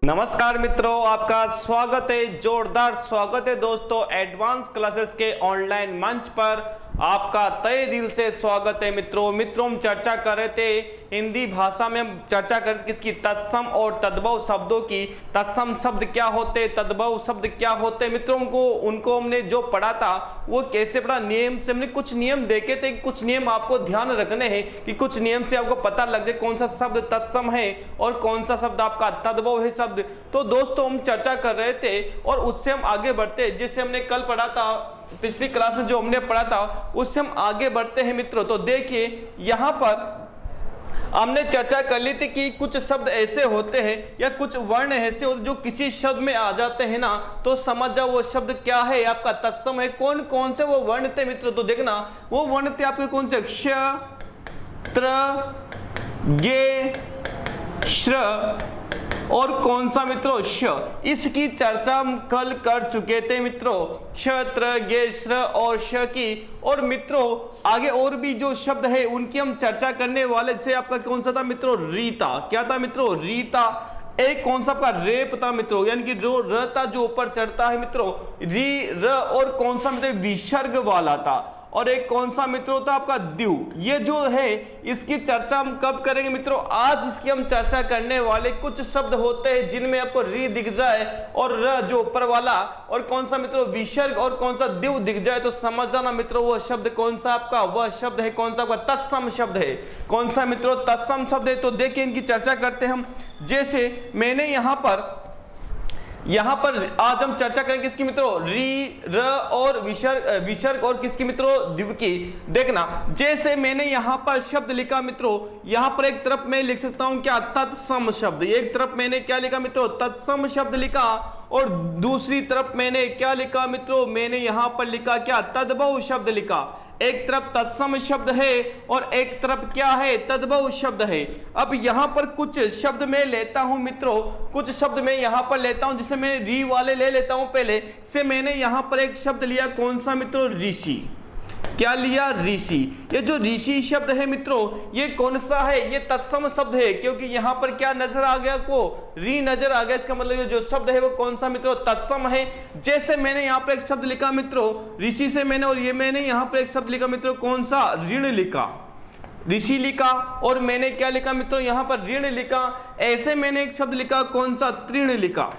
नमस्कार मित्रों, आपका स्वागत है, जोरदार स्वागत है दोस्तों एडवांस क्लासेस के ऑनलाइन मंच पर। आपका तहे दिल से स्वागत है मित्रों। हम चर्चा कर रहे थे हिंदी भाषा में, हम चर्चा कर रहे किसकी, तत्सम और तद्भव शब्दों की। तत्सम शब्द क्या होते, तद्भव शब्द क्या होते मित्रों, उनको हमने जो पढ़ा था वो कैसे पढ़ा, नियम से हमने कुछ नियम देखे थे। कुछ नियम आपको ध्यान रखने हैं कि कुछ नियम से आपको पता लग जाए कौन सा शब्द तत्सम है और कौन सा शब्द आपका तद्भव है शब्द। तो दोस्तों हम चर्चा कर रहे थे और उससे हम आगे बढ़ते, जैसे हमने कल पढ़ा था, पिछली क्लास में जो हमने पढ़ा था उससे हम आगे बढ़ते हैं मित्रों। तो देखिए यहां पर हमने चर्चा कर ली थी कि कुछ शब्द ऐसे होते हैं या कुछ वर्ण ऐसे होते जो किसी शब्द में आ जाते हैं ना, तो समझ जाओ वो शब्द क्या है, आपका तत्सम है। कौन कौन से वो वर्ण थे मित्रों, तो देखना वो वर्ण थे आपके कौन से, क्ष, त्र, गे, श्र और कौन सा मित्रों, श। इसकी चर्चा हम कल कर चुके थे मित्रों, क्ष, त्र, गे, श्र और श की। और मित्रों आगे और भी जो शब्द है उनकी हम चर्चा करने वाले। जैसे आपका कौन सा था मित्रों, रीता। क्या था मित्रों, रीता। एक कौन सा आपका रेप था मित्रों, यानी कि जो र था जो ऊपर चढ़ता है मित्रों, री, र। और कौन सा मित्रों, विसर्ग वाला था। और एक कौन सा मित्रों था आपका, द्यू। ये जो है इसकी चर्चा हम कब करेंगे मित्रों, आज इसकी हम चर्चा करने वाले। कुछ शब्द होते हैं जिनमें आपको री दिख जाए और र जो ऊपर वाला, और कौन सा मित्रों, विसर्ग और कौन सा द्यू दिख जाए, तो समझ जाना मित्रों वो शब्द कौन सा आपका, वह शब्द है कौन सा आपका, तत्सम शब्द है। कौन सा मित्रों, तत्सम शब्द है। तो देखिए इनकी चर्चा करते हैं हम। जैसे मैंने यहां पर आज हम चर्चा करेंगे किसकी मित्रों, री, र और विसर्ग और किसकी मित्रों, द्विव की। देखना जैसे मैंने यहां पर शब्द लिखा मित्रों, यहां पर एक तरफ मैं लिख सकता हूं क्या, तत्सम शब्द। एक तरफ मैंने क्या लिखा मित्रों, तत्सम शब्द लिखा, और दूसरी तरफ मैंने क्या लिखा मित्रों, मैंने यहां पर लिखा क्या, तद्भव शब्द लिखा। एक तरफ तत्सम शब्द है और एक तरफ क्या है, तद्भव शब्द है। अब यहां पर कुछ शब्द मैं लेता हूं मित्रों, कुछ शब्द मैं यहां पर लेता हूं। जिसे मैं री वाले ले लेता हूं पहले से। मैंने यहां पर एक शब्द लिया, कौन सा मित्रों, ऋषि। क्या लिया, ऋषि। ये जो ऋषि शब्द है मित्रों, ये कौन सा है, ये तत्सम शब्द है, क्योंकि यहां पर क्या नजर आ गया, को री नजर आ गया। इसका मतलब ये जो शब्द है वो कौन सा मित्रों, तत्सम है। जैसे मैंने यहां पर एक शब्द लिखा मित्रों ऋषि से मैंने, और ये मैंने यहां पर एक शब्द लिखा मित्रों, कौन सा, ऋण लिखा। ऋषि लिखा और मैंने क्या लिखा मित्रों, यहां पर ऋण लिखा। ऐसे मैंने एक शब्द लिखा, कौन सा, तृण लिखा।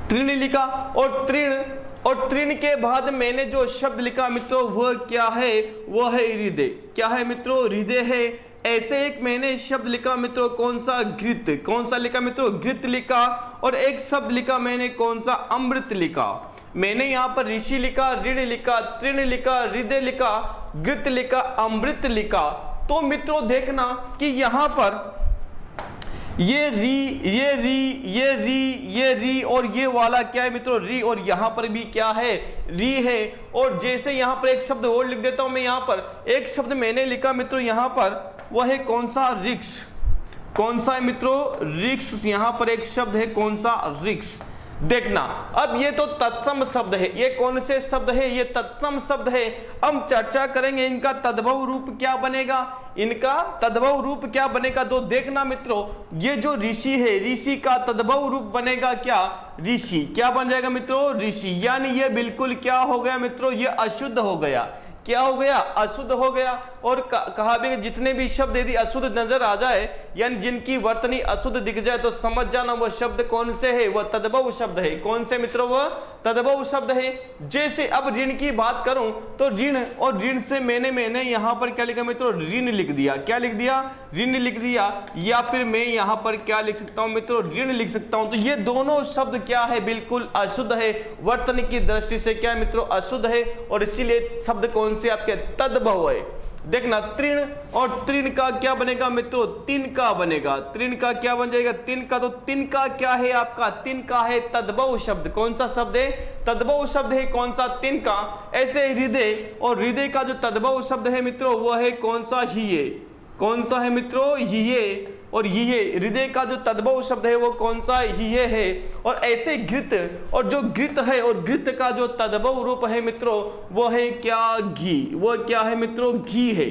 तृण लिखा और तृण के बाद मैंने जो शब्द लिखा मित्रों वह क्या है, वह है हृदय। क्या है मित्रों, हृदय है। ऐसे एक मैंने शब्द लिखा मित्रों, कौन सा, घृत। कौन सा लिखा मित्रों, घृत लिखा। और एक शब्द लिखा मैंने, कौन सा, अमृत लिखा। मैंने यहां पर ऋषि लिखा, ऋण लिखा, तृण लिखा, हृदय लिखा, घृत लिखा, अमृत लिखा। तो मित्रों देखना कि यहां पर ये री, ये री, ये री, ये री और ये वाला क्या है मित्रों, री। और यहां पर भी क्या है, री है। और जैसे यहां पर एक शब्द और लिख देता हूं मैं, यहां पर एक शब्द मैंने लिखा मित्रों, यहां पर वह है कौन सा, रिक्स। कौन सा है मित्रों, रिक्स। यहां पर एक शब्द है, कौन सा, रिक्स। देखना अब ये तो तत्सम शब्द है। ये कौन से शब्द है, ये तत्सम शब्द है। हम चर्चा करेंगे इनका तद्भव रूप क्या बनेगा, इनका तद्भव रूप क्या बनेगा। तो देखना मित्रों, ये जो ऋषि है, ऋषि का तद्भव रूप बनेगा क्या, ऋषि। क्या बन जाएगा मित्रों, ऋषि। यानी ये बिल्कुल क्या हो गया मित्रों, ये अशुद्ध हो गया। क्या हो गया, अशुद्ध हो गया। और कहा भी जितने भी शब्द यदि अशुद्ध नजर आ जाए, यानी जिनकी वर्तनी अशुद्ध दिख जाए, तो समझ जाना वह शब्द कौन से है, वह तद्भव शब्द है। कौन से मित्रों, वह तद्भव शब्द है। जैसे अब ऋण की बात करूं तो ऋण, और ऋण से मैंने यहां पर क्या लिखा मित्रों, ऋण लिख दिया। क्या लिख दिया, ऋण लिख दिया। या फिर मैं यहां पर क्या लिख सकता हूं मित्रों, ऋण लिख सकता हूं। तो ये दोनों शब्द क्या है, बिल्कुल अशुद्ध है, वर्तन की दृष्टि से क्या मित्रों, अशुद्ध है। और इसीलिए शब्द कौन से आपके, तद्भव है। देखना तृण, और तृण का क्या बनेगा मित्रों, तिनका बनेगा। तृण का क्या बन जाएगा, तिनका। तो तिनका क्या है आपका, तिनका है तद्भव शब्द। कौन सा शब्द है, तद्भव शब्द है। कौन सा, तिनका। ऐसे हृदय, और हृदय का जो तद्भव शब्द है मित्रों वह है कौन सा, हिये। कौन सा है मित्रों, हिये। और ये हृदय का जो तद्भव शब्द है वो कौन सा, हिये है। और ऐसे घृत, और जो घृत है और घृत का जो तद्भव रूप है मित्रों वो है क्या, घी। वो क्या है मित्रों, घी है।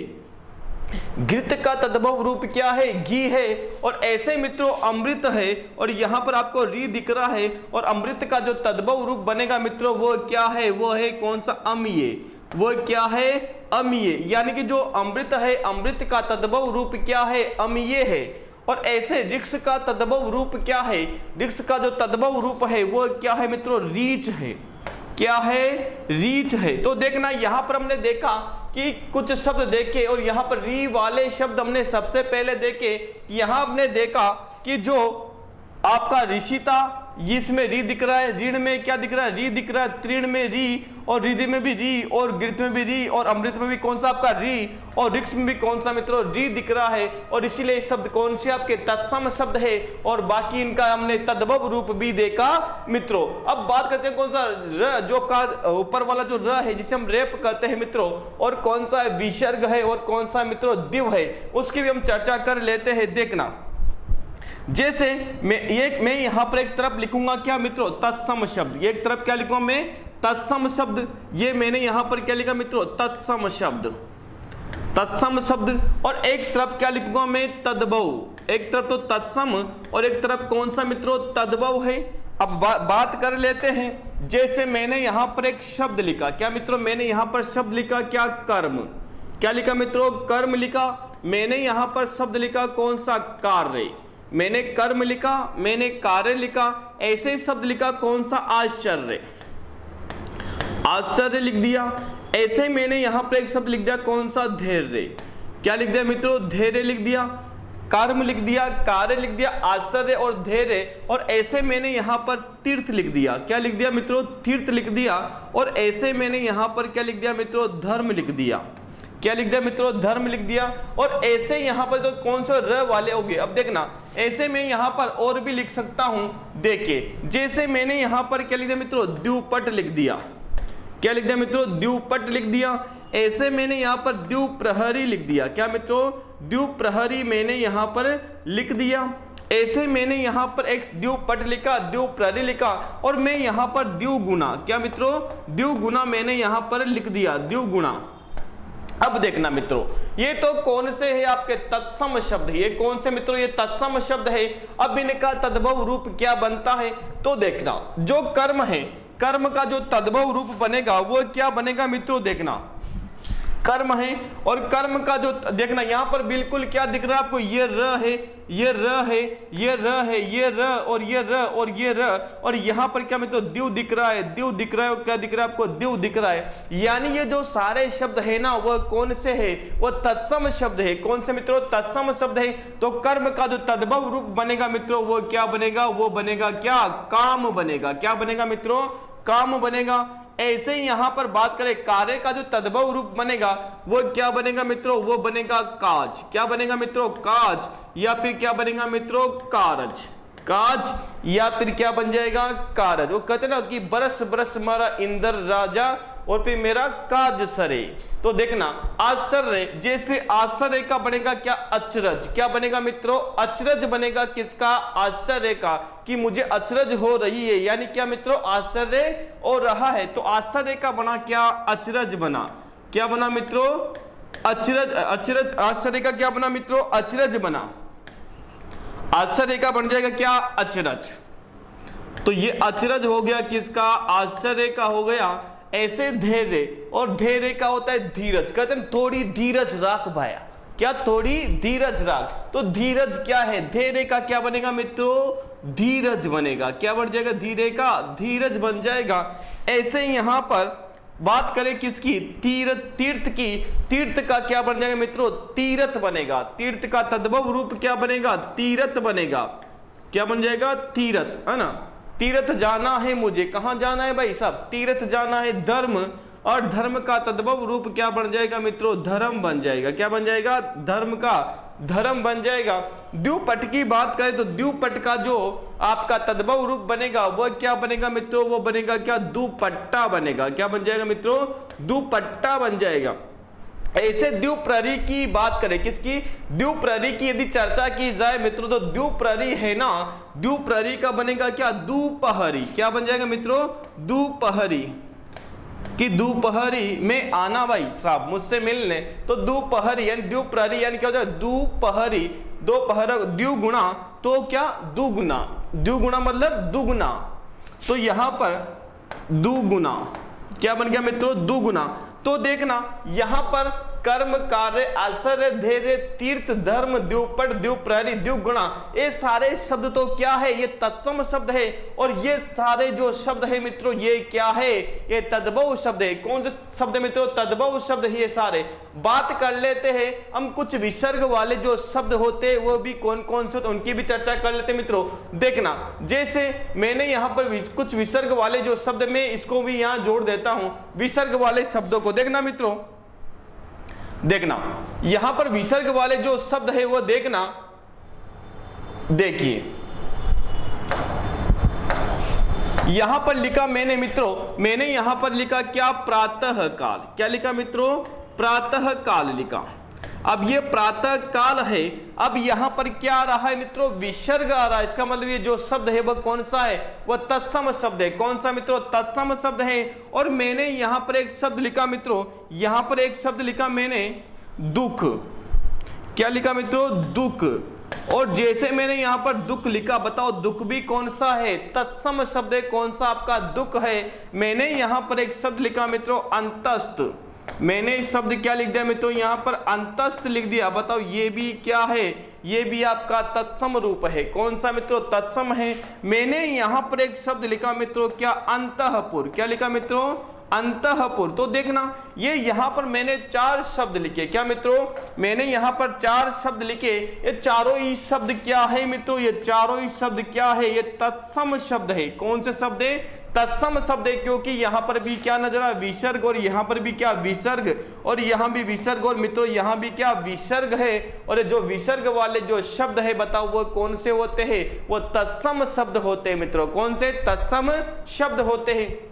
घृत का तद्भव रूप क्या है? घी है। और ऐसे मित्रों अमृत है, और यहाँ पर आपको री दिख रहा है, और अमृत का जो तद्भव रूप बनेगा मित्रों वो क्या है? वो है कौन सा? अम्लीय। वो क्या है? अम्लीय। यानी कि जो अमृत है, अमृत का तद्भव रूप क्या है? अम्लीय है। और ऐसे ऋक्ष का तद्भव रूप क्या है? ऋक्ष का जो तद्भव रूप है वो क्या है मित्रों? रीच है। क्या है? रीच है। तो देखना यहाँ पर हमने देखा कि कुछ शब्द देखे, और यहाँ पर री वाले शब्द हमने सबसे पहले देखे। यहाँ हमने देखा कि जो आपका ऋषि था, इसमें री दिख रहा है, ऋण में क्या दिख रहा है? री दिख रहा है, तृण में री, और रिधि में भी री, और घृत में भी री, और अमृत में भी कौन सा आपका? री, और ऋक्ष में भी कौन सा मित्रों? री दिख रहा है। और इसीलिए शब्द कौन से आपके? तत्सम शब्द है, और बाकी इनका हमने तद्भव रूप भी देखा मित्रों। अब बात करते हैं कौन सा? र, जो का ऊपर वाला जो र है जिसे हम रेप कहते हैं मित्रों, और कौन सा विसर्ग है, और कौन सा मित्रों? दिव है, उसकी भी हम चर्चा कर लेते हैं। देखना, जैसे मैं यहां पर एक तरफ लिखूंगा क्या मित्रों? तत्सम शब्द। एक तरफ क्या लिखूंगा मैं? तत्सम शब्द। ये मैंने यहां पर क्या लिखा मित्रों? तत्सम शब्द। तत्सम शब्द। और एक तरफ क्या लिखूंगा मैं? तद्भव। एक तरफ तो तत्सम, और एक तरफ कौन सा मित्रों? तद्भव है। अब बात कर लेते हैं। जैसे मैंने यहां पर एक शब्द लिखा, क्या मित्रों? मैंने यहां पर शब्द लिखा क्या? कर्म। क्या लिखा मित्रों? कर्म लिखा। मैंने यहां पर शब्द लिखा कौन सा? कार्य। मैंने कर्म लिखा, मैंने कार्य लिखा। ऐसे ही शब्द लिखा कौन सा? आश्चर्य। आश्चर्य लिख दिया। ऐसे मैंने यहां पर एक शब्द लिख दिया कौन सा? धैर्य। क्या लिख दिया मित्रों? धैर्य लिख दिया। कर्म लिख दिया, कार्य लिख दिया, आश्चर्य और धैर्य। और ऐसे मैंने यहां पर तीर्थ लिख दिया। क्या लिख दिया मित्रों? तीर्थ लिख दिया। और ऐसे मैंने यहां पर क्या लिख दिया मित्रों? धर्म लिख दिया। क्या लिख दिया मित्रों? धर्म लिख दिया। और ऐसे यहां पर तो कौन सा? र वाले हो गए। अब देखना, ऐसे मैं यहां पर और भी लिख सकता हूं। देखिए, जैसे मैंने यहां पर क्या लिख दिया मित्रों? द्विपट लिख दिया। क्या लिख दिया मित्रों? द्विपट लिख दिया। ऐसे मैंने यहां पर द्विप्रहरी लिख दिया। क्या मित्रों? द्विप्रहरी मैंने यहां पर लिख दिया। ऐसे मैंने यहां पर एक द्विपट लिखा, द्विप्रहरी लिखा। और मैं यहां पर द्विगुणा, क्या मित्रों? द्विगुणा मैंने यहां पर लिख दिया, द्विगुणा। अब देखना मित्रों, ये तो कौन से है? आपके तत्सम शब्द। ये कौन से मित्रों? ये तत्सम शब्द है। अब इनका तद्भव रूप क्या बनता है? तो देखना, जो कर्म है, कर्म का जो तद्भव रूप बनेगा वो क्या बनेगा मित्रों? देखना, कर्म है, और कर्म का जो देखना यहां पर बिल्कुल क्या दिख रहा है आपको? ये र है, ये र है, ये र है, ये र, और ये र, और ये र। और यहां पर क्या मित्रों? द्यू दिख रहा है, द्यू दिख रहा है। और क्या दिख रहा है आपको? द्यू दिख रहा है। यानी ये जो सारे शब्द है ना, वह कौन से है? वो तत्सम शब्द है। कौन से मित्रों? तत्सम शब्द है। तो कर्म का जो तद्भव रूप बनेगा मित्रों वो क्या बनेगा? वो बनेगा क्या? काम बनेगा। क्या बनेगा मित्रों? काम बनेगा। ऐसे ही यहां पर बात करें कार्य का जो तद्भव रूप बनेगा वो क्या बनेगा मित्रों? वो बनेगा काज। क्या बनेगा मित्रों? काज। या फिर क्या बनेगा मित्रों? कारज। काज, या फिर क्या बन जाएगा? कारज। वो कहते ना कि बरस बरस मारा इंद्र राजा, और फिर मेरा काज सरे। तो देखना, आश्चर्य, जैसे आश्चर्य का बनेगा क्या? अचरज। क्या बनेगा मित्रों? अचरज बनेगा। किसका? आश्चर्य का, कि मुझे अचरज हो रही है। यानी क्या मित्रों? आश्चर्य हो रहा है। तो आश्चर्य का बना क्या? अचरज बना। क्या बना मित्रों? अचरज। अचरज, आश्चर्य का क्या बना मित्रों? अचरज बना। आश्चर्य का बन जाएगा क्या? अचरज। तो ये अचरज हो गया किसका? आश्चर्य का हो गया। ऐसे धैर्य, और धैर्य का होता है धीरज। कहते हैं थोड़ी धीरज राख भाया। क्या? थोड़ी धीरज राख। तो धीरज क्या है? धैर्य का क्या बनेगा मित्रों? धीरज बनेगा। क्या बन जाएगा? धीरे का धीरज बन जाएगा। ऐसे यहां पर बात करें किसकी? तीर्थ की। तीर्थ का क्या बन जाएगा मित्रों? तीरथ बनेगा। तीर्थ का तद्भव रूप क्या बनेगा? तीरथ बनेगा। क्या बन जाएगा? तीरथ, है ना? तीर्थ जाना है मुझे। कहां जाना है भाई साहब? तीर्थ जाना है। धर्म, और धर्म का तद्भव रूप क्या बन जाएगा मित्रों? धर्म बन जाएगा। क्या बन जाएगा? धर्म का धर्म बन जाएगा। द्विपट की बात करें तो द्विपट का जो आपका तद्भव रूप बनेगा वो क्या बनेगा मित्रों? वो बनेगा क्या? दुपट्टा बनेगा। क्या बन जाएगा मित्रों? दुपट्टा बन जाएगा। ऐसे द्विप्रहरी की बात करें, किसकी? द्विप्रहरी की यदि चर्चा की जाए मित्रों तो द्विप्रहरी है ना, द्विप्रहरी का बनेगा क्या? दोपहरी। क्या बन जाएगा मित्रों? दोपहरी। कि दोपहरी में आना भाई साहब मुझसे मिलने, तो दोपहरी यानी द्विप्रहरी यानी क्या हो जाएगा दोपहरी, दोपहर द्विगुणा तो क्या दुगुना, द्विगुणा मतलब दुगुना, तो यहां पर दुगुना क्या बन गया मित्रों दुगुना। तो देखना यहां पर कर्म कार्य आश्रय धैर्य तीर्थ धर्म द्विपद द्विप्रहरी द्विगुणा ये सारे शब्द तो क्या है ये तत्सम शब्द है, और ये सारे जो शब्द है मित्रों ये क्या है ये तद्भव शब्द है। कौन से शब्द है मित्रों तद्भव शब्द है ये सारे। बात कर लेते हैं हम कुछ विसर्ग वाले जो शब्द होते हैं वो भी कौन कौन से होते उनकी भी चर्चा कर लेते हैं मित्रों। देखना जैसे मैंने यहाँ पर कुछ विसर्ग वाले जो शब्द में इसको भी यहाँ जोड़ देता हूं, विसर्ग वाले शब्दों को देखना मित्रों, देखना यहां पर विसर्ग वाले जो शब्द है वो देखना, देखिए यहां पर लिखा मैंने मित्रों, मैंने यहां पर लिखा क्या प्रातः काल, क्या लिखा मित्रों प्रातः काल लिखा। अब ये प्रातः काल है, अब यहां पर क्या आ रहा है मित्रों विसर्ग आ रहा है, इसका मतलब ये जो शब्द है वह कौन सा है वह तत्सम शब्द है। कौन सा मित्रों तत्सम शब्द है। और मैंने यहां पर एक शब्द लिखा मित्रों, यहां पर एक शब्द लिखा मैंने दुख, क्या लिखा मित्रों दुख। और जैसे मैंने यहां पर दुख लिखा, बताओ दुख भी कौन सा है तत्सम शब्द है, कौन सा आपका दुख है। मैंने यहां पर एक शब्द लिखा मित्रों अंतस्थ, मैंने इस शब्द क्या लिख दिया मित्रों यहाँ पर अंतस्थ लिख दिया, बताओ ये भी क्या है ये भी आपका तत्सम रूप है। कौन सा मित्रों तत्सम है। मैंने यहाँ पर एक शब्द लिखा मित्रों क्या अंतःपुर, क्या लिखा मित्रों अंतःपुर। तो देखना ये यहाँ पर मैंने 4 शब्द लिखे, क्या मित्रों मैंने यहाँ पर 4 शब्द लिखे, ये चारों ही शब्द क्या है मित्रों ये चारों ही शब्द क्या है ये तत्सम शब्द है। कौन से शब्द है तत्सम शब्द है, क्योंकि यहां पर भी क्या नजर आ विसर्ग और यहां पर भी क्या विसर्ग और यहां भी विसर्ग और मित्रों यहां भी क्या विसर्ग है। और जो विसर्ग वाले जो शब्द है बताओ वो कौन से होते हैं वो तत्सम शब्द होते हैं मित्रों। कौन से तत्सम शब्द होते हैं।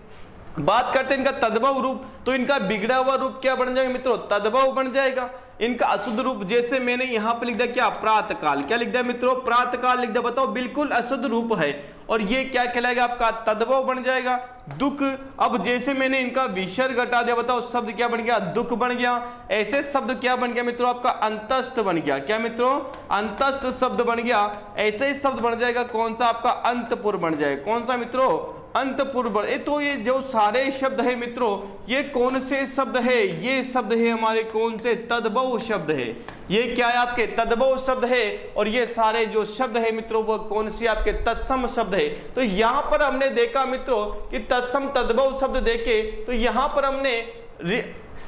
बात करते हैं इनका तद्भव रूप, तो इनका बिगड़ा हुआ रूप क्या बन जाएगा मित्रों तद्भव बन जाएगा। इनका अशुद्ध रूप जैसे मैंने यहां पर लिख दिया क्या प्रातःकाल, क्या लिख दिया मित्रों प्रातःकाल लिख दिया, बताओ बिल्कुल अशुद्ध रूप है और ये क्या कहलाएगा आपका तद्भव बन जाएगा दुख। अब जैसे मैंने इनका विसर्ग हटा दिया, बताओ शब्द क्या बन गया दुख बन गया। ऐसे शब्द क्या बन गया मित्रों आपका अंतस्थ बन गया, क्या मित्रों अंतस्थ शब्द बन गया। ऐसे ही शब्द बन जाएगा कौन सा आपका अंतपुर बन जाएगा। कौन सा मित्रों अंतपुर बन। तो ये जो सारे शब्द है मित्रों ये कौन से शब्द है ये शब्द है हमारे कौन से तद्भव शब्द है। ये क्या है आपके तद्भव शब्द है और ये सारे जो शब्द है मित्रों वो कौन सी आपके तत्सम शब्द है। तो यहां पर हमने देखा मित्रों कि तत्सम तद्भव शब्द देखे, तो यहां पर हमने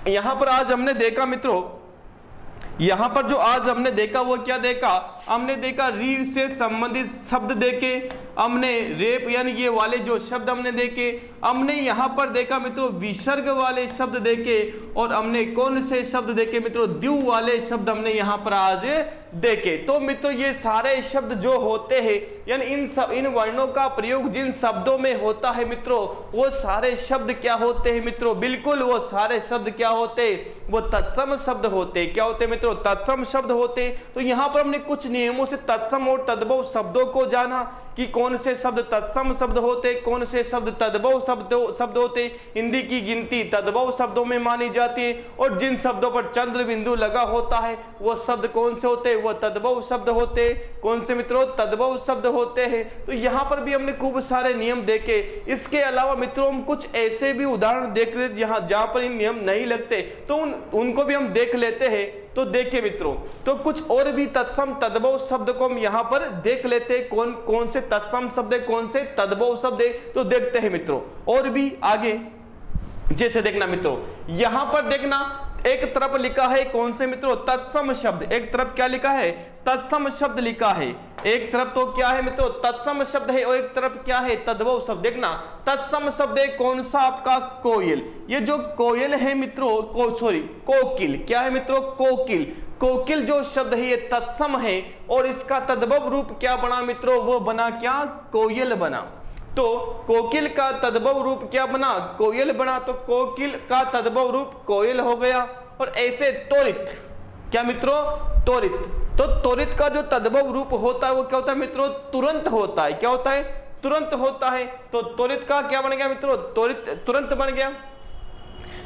यहां पर आज हमने देखा मित्रों, यहां पर जो आज हमने देखा वो क्या देखा, हमने देखा री से संबंधित शब्द देखे, हमने रेप यानी ये वाले जो शब्द हमने देखे, हमने यहां पर देखा मित्रों विसर्ग वाले शब्द देखे और हमने कौन से शब्द देखे मित्रों द्यू वाले शब्द हमने यहां पर आज देखे। तो मित्रों ये सारे शब्द जो होते हैं यानी इन वर्णों का प्रयोग जिन शब्दों में होता है मित्रों वो सारे शब्द क्या होते हैं मित्रों बिल्कुल वो सारे शब्द क्या होते वो तत्सम शब्द होते। क्या होते मित्रों तत्सम शब्द होते। तो यहां पर हमने कुछ नियमों से तत्सम और तद्भव शब्दों को जाना कि कौन से शब्द तत्सम शब्द होते कौन से शब्द तद्भव शब्द होते। हिंदी की गिनती तद्भव शब्दों में मानी जाती है और जिन शब्दों पर चंद्र बिंदु लगा होता है वो शब्द कौन से होते वो तद्भव शब्द होते। कौन से मित्रों तद्भव शब्द होते हैं। तो यहाँ पर भी हमने खूब सारे नियम देखे। इसके अलावा मित्रों हम कुछ ऐसे भी उदाहरण देख लेते जहां पर इन नियम नहीं लगते तो उनको भी हम देख लेते हैं। तो देखिए मित्रों तो कुछ और भी तत्सम तद्भव शब्द को हम यहां पर देख लेते हैं कौन कौन से तत्सम शब्द है कौन से तद्भव शब्द है। तो देखते हैं मित्रों और भी आगे जैसे देखना मित्रों यहां पर देखना एक तरफ लिखा है कौन से मित्रों तत्सम शब्द, एक तरफ क्या लिखा है तत्सम शब्द लिखा है। एक तरफ तो क्या है मित्रों तत्सम शब्द है और एक तरफ क्या है तद्भव शब्द। देखना तत्सम शब्द है कौन सा आपका कोयल। ये जो कोयल है मित्रों कोकिल क्या है मित्रों कोकिल। कोकिल जो शब्द है ये तत्सम है और इसका तद्भव रूप क्या बना मित्रों वो बना क्या कोयल बना। तो कोकिल का तद्भव रूप क्या बना कोयल बना। तो कोकिल का तद्भव रूप कोयल हो गया। और ऐसे त्वरित क्या मित्रों त्वरित। तो त्वरित का जो तद्भव रूप होता है वो क्या होता है मित्रों तुरंत होता है। क्या होता है तुरंत होता है। तो त्वरित का क्या बन गया मित्रों त्वरित तुरंत बन गया।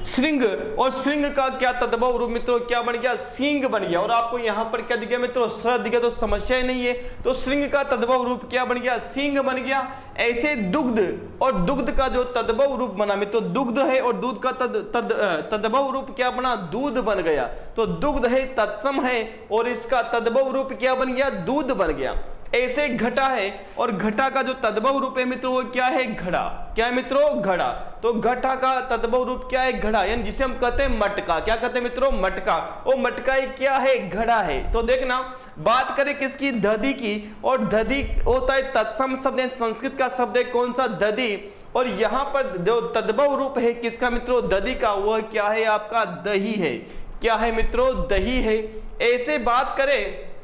श्रृंग, और श्रृंग का क्या तद्भव रूप मित्रों क्या बन गया, सींग बन गया। और आपको यहां पर क्या दिख गया मित्रों, सर दिख गया, तो समस्या ही नहीं है। तो श्रृंग का तद्भव रूप क्या बन गया, सींग बन गया। ऐसे दुग्ध, और दुग्ध का जो तद्भव रूप बना मित्रों, दुग्ध है और दूध का तद्भव रूप क्या बना, दूध बन गया। तो दुग्ध है, तत्सम है, और इसका तद्भव रूप क्या बन गया, दूध बन गया। ऐसे घटा है, और घटा का जो तद्भव रूप है मित्रों वो क्या है, घड़ा। क्या है मित्रों, घड़ा। तो घटा का तद्भव रूप क्या है, घड़ा, यानी जिसे हम कहते हैं मटका। क्या कहते हैं मित्रों, मटका। वो मटका ही क्या है, घड़ा है। तो देखना, बात करें किसकी, दधी की, और दधी होता है तत्सम शब्द, संस्कृत का शब्द है कौन सा, दधी। और यहां पर जो तद्भव रूप है किसका मित्रों, दधी का, वह क्या है आपका, दही है। क्या है मित्रों, दही है। ऐसे बात करें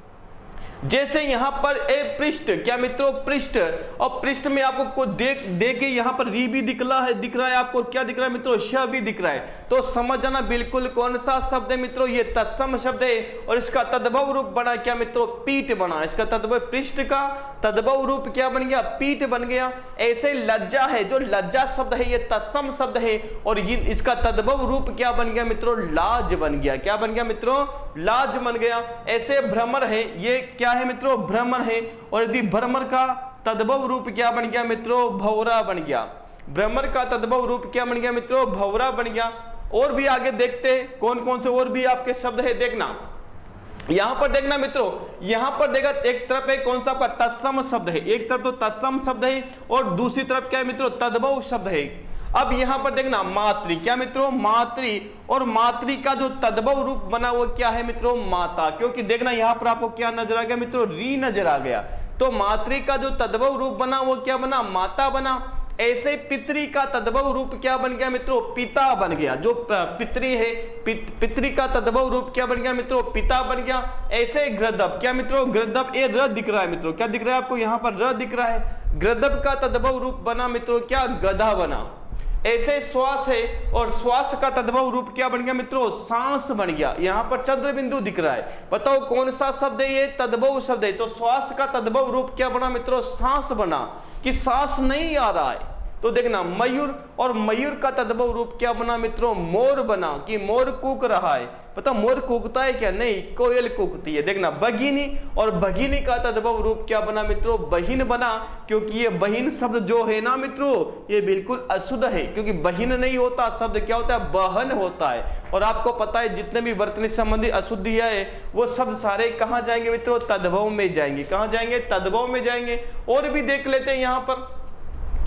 जैसे यहां पर ए पृष्ठ, क्या मित्रों, पृष्ठ, और पृष्ठ में आपको कुछ देखे यहां पर री भी दिख रहा है आपको, क्या दिख रहा है मित्रों, श भी दिख रहा है। तो समझ जाना बिल्कुल कौन सा शब्द है मित्रों, ये तत्सम शब्द है। और इसका तद्भव रूप बना क्या मित्रों, पीठ बना। इसका तद्भव, पृष्ठ का तद्भव रूप क्या बन गया, पीठ बन गया। ऐसे लज्जा है, जो लज्जा शब्द है ये तत्सम शब्द है, और इसका तद्भव रूप क्या बन गया मित्रों, लाज बन गया। क्या बन गया मित्रों, लाज बन गया। ऐसे भ्रमर है, ये क्या है मित्रों, भ्रमर है। और यदि भ्रमर का तद्भव रूप क्या बन गया मित्रों, भौरा बन गया। भ्रमर का तद्भव रूप क्या बन गया मित्रों, भौरा बन गया। और भी आगे देखते हैं कौन कौन से और भी आपके शब्द है, देखना यहां पर देखना मित्रों, यहां पर देखा एक तरफ है कौन सा आपका तत्सम शब्द है, एक तरफ तो तत्सम शब्द है, और दूसरी तरफ क्या है मित्रों, तद्भव शब्द है। अब यहां पर देखना मातृ, क्या मित्रों, मातृ, और मातृ का जो तद्भव रूप बना वो क्या है मित्रों, माता। क्योंकि देखना यहां पर आपको क्या नजर आ गया मित्रों, री नजर आ गया। तो मातृ का जो तद्भव रूप बना वो क्या बना, माता बना। ऐसे पितरी का तद्भव रूप क्या बन गया मित्रों, पिता बन गया। जो पितरी है, पितरी का तद्भव रूप क्या बन गया मित्रों, पिता बन गया। ऐसे गृद्धब, क्या मित्रों, गृद्धब, ये र दिख रहा है मित्रों, क्या दिख रहा है आपको, यहां पर र दिख रहा है। गृद्धब का तद्भव रूप बना मित्रों क्या, गधा बना। ऐसे श्वास है, और श्वास का तद्भव रूप क्या बन गया मित्रों, सांस बन गया। यहां पर चंद्र बिंदु दिख रहा है, बताओ कौन सा शब्द है, ये तद्भव शब्द है। तो श्वास का तद्भव रूप क्या बना मित्रों, सांस बना, कि सांस नहीं आ रहा है। तो देखना मयूर, और मयूर का तद्भव रूप क्या बना मित्रों, मोर बना, कि मोर कूक रहा है। पता मोर कूकता है क्या, नहीं, कोयल कूकती है। देखना भगिनी, और भगिनी का तद्भव रूप क्या बना मित्रों, बहिन बना। क्योंकि ये बहिन शब्द जो है ना मित्रों, ये बिल्कुल अशुद्ध है, क्योंकि बहिन नहीं होता, शब्द क्या होता है, बहन होता है। और आपको पता है जितने भी वर्तनी संबंधी अशुद्धियां है वो शब्द सारे कहां जाएंगे मित्रों, तद्भव में जाएंगे। कहां जाएंगे, तद्भव में जाएंगे। और भी देख लेते हैं यहां पर,